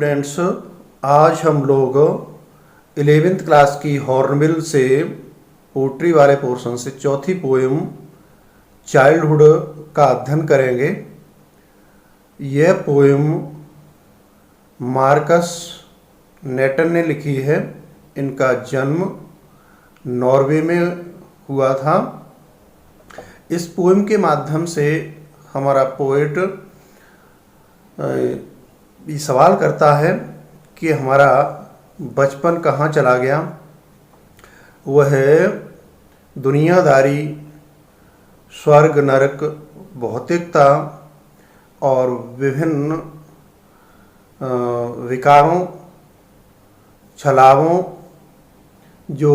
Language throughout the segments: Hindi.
स्टूडेंट्स, आज हम लोग 11th क्लास की हॉर्नबिल से पोट्री वाले पोर्शन से चौथी पोएम चाइल्डहुड का अध्ययन करेंगे। यह पोएम मार्कस नेटन ने लिखी है। इनका जन्म नॉर्वे में हुआ था। इस पोएम के माध्यम से हमारा पोएट ये सवाल करता है कि हमारा बचपन कहाँ चला गया। वह दुनियादारी, स्वर्ग नरक, भौतिकता और विभिन्न विकारों, छलावों जो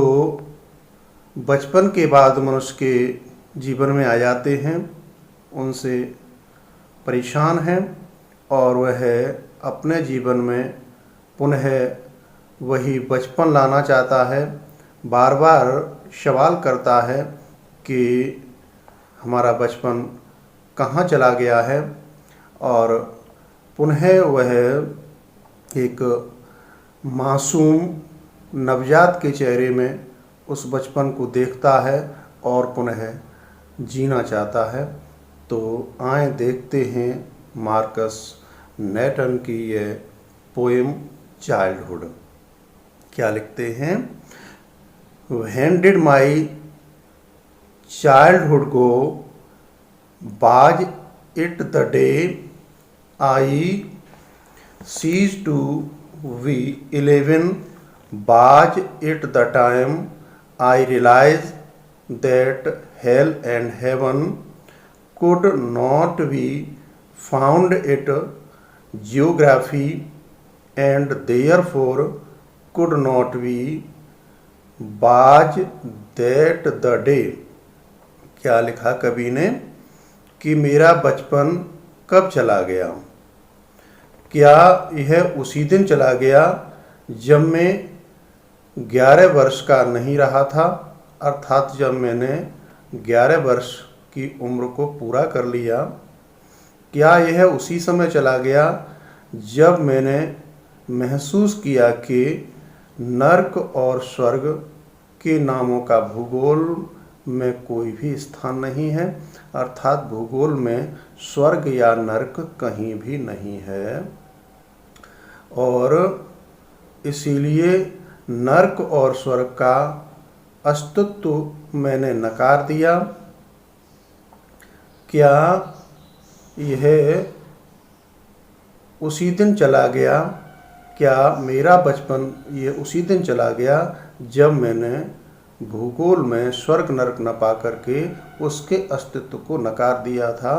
बचपन के बाद मनुष्य के जीवन में आ जाते हैं, उनसे परेशान हैं और वह अपने जीवन में पुनः वही बचपन लाना चाहता है। बार बार सवाल करता है कि हमारा बचपन कहाँ चला गया है, और पुनः वह एक मासूम नवजात के चेहरे में उस बचपन को देखता है और पुनः जीना चाहता है। तो आए देखते हैं मार्कस नेटन की यह पोएम चाइल्डहुड। क्या लिखते हैं? When did my childhood go? Was it the day I ceased to be 11? Was it the time I realized that hell and heaven could not be found at geography and therefore could not be? Was that the day? क्या लिखा कवि ने कि मेरा बचपन कब चला गया? क्या यह उसी दिन चला गया जब मैं 11 वर्ष का नहीं रहा था, अर्थात जब मैंने 11 वर्ष की उम्र को पूरा कर लिया? क्या यह उसी समय चला गया जब मैंने महसूस किया कि नर्क और स्वर्ग के नामों का भूगोल में कोई भी स्थान नहीं है, अर्थात भूगोल में स्वर्ग या नर्क कहीं भी नहीं है, और इसीलिए नर्क और स्वर्ग का अस्तित्व मैंने नकार दिया? क्या यह उसी दिन चला गया? क्या मेरा बचपन ये उसी दिन चला गया जब मैंने भूगोल में स्वर्ग नरक न पा करके उसके अस्तित्व को नकार दिया था?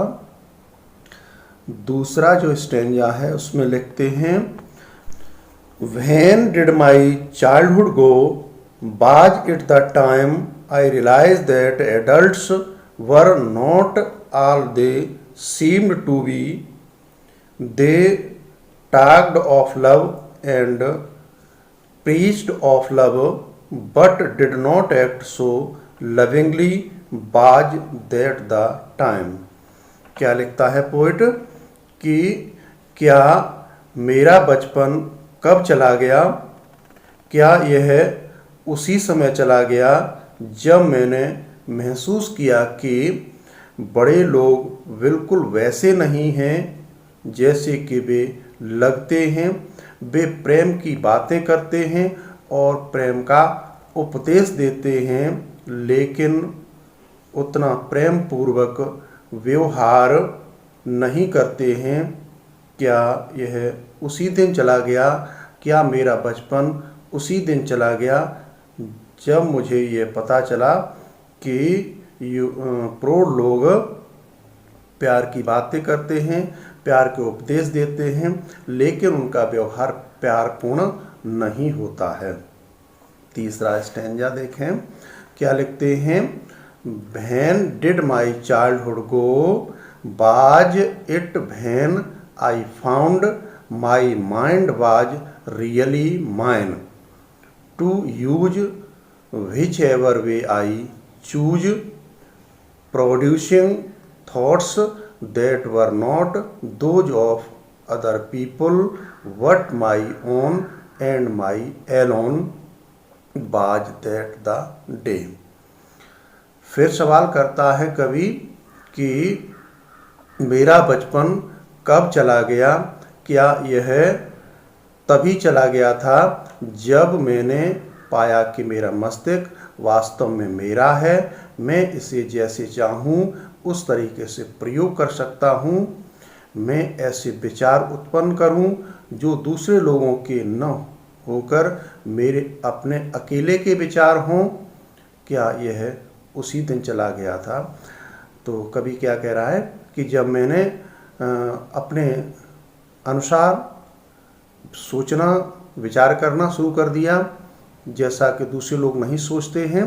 दूसरा जो स्टेंजा है उसमें लिखते हैं, When did my childhood go? Was it the time I realized that adults were not all they seemed to be? They talked of love and preached of love, but did not act so lovingly. Was that the time? क्या लिखता है पोएट कि क्या मेरा बचपन कब चला गया? क्या यह उसी समय चला गया जब मैंने महसूस किया कि बड़े लोग बिल्कुल वैसे नहीं हैं जैसे कि वे लगते हैं। वे प्रेम की बातें करते हैं और प्रेम का उपदेश देते हैं, लेकिन उतना प्रेम पूर्वक व्यवहार नहीं करते हैं। क्या यह उसी दिन चला गया? क्या मेरा बचपन उसी दिन चला गया जब मुझे ये पता चला कि प्रौढ़ लोग प्यार की बातें करते हैं, प्यार के उपदेश देते हैं, लेकिन उनका व्यवहार प्यारपूर्ण नहीं होता है। तीसरा स्टैंजा देखें, क्या लिखते हैं? When did my childhood go? Was it when I found my mind was really mine to use whichever way I choose, producing thoughts that were not those of other people but my own and my alone was that the day। फिर सवाल करता है कवि कि मेरा बचपन कब चला गया, क्या यह तभी चला गया था जब मैंने पाया कि मेरा मस्तिष्क वास्तव में मेरा है, मैं इसे जैसे चाहूँ उस तरीके से प्रयोग कर सकता हूँ, मैं ऐसे विचार उत्पन्न करूँ जो दूसरे लोगों के न होकर मेरे अपने अकेले के विचार हों। क्या यह उसी दिन चला गया था। तो कवि क्या कह रहा है कि जब मैंने अपने अनुसार सोचना विचार करना शुरू कर दिया जैसा कि दूसरे लोग नहीं सोचते हैं,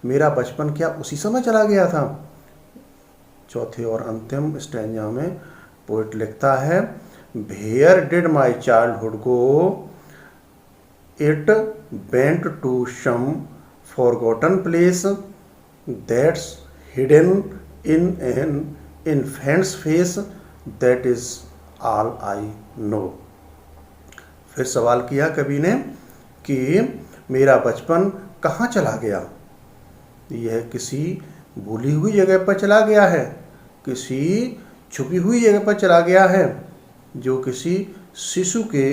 मेरा बचपन क्या उसी समय चला गया था। चौथे और अंतिम स्टैंजा में पोएट लिखता है, where did my childhood go, it went to some forgotten place that's hidden in an infant's face, that is all I know. फिर सवाल किया कवि ने कि मेरा बचपन कहाँ चला गया। यह किसी भूली हुई जगह पर चला गया है, किसी छुपी हुई जगह पर चला गया है, जो किसी शिशु के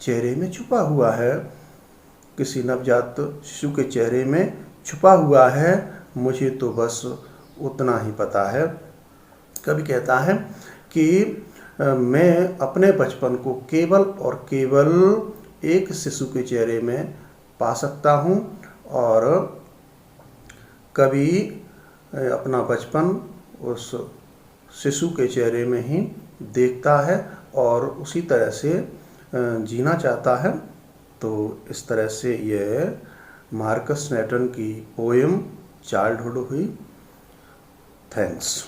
चेहरे में छुपा हुआ है, किसी नवजात शिशु के चेहरे में छुपा हुआ है। मुझे तो बस उतना ही पता है। कवि कहता है कि मैं अपने बचपन को केवल और केवल एक शिशु के चेहरे में पा सकता हूँ, और कवि अपना बचपन उस शिशु के चेहरे में ही देखता है और उसी तरह से जीना चाहता है। तो इस तरह से यह मार्कस स्नैटन की पोएम चाइल्डहुड हुई। थैंक्स।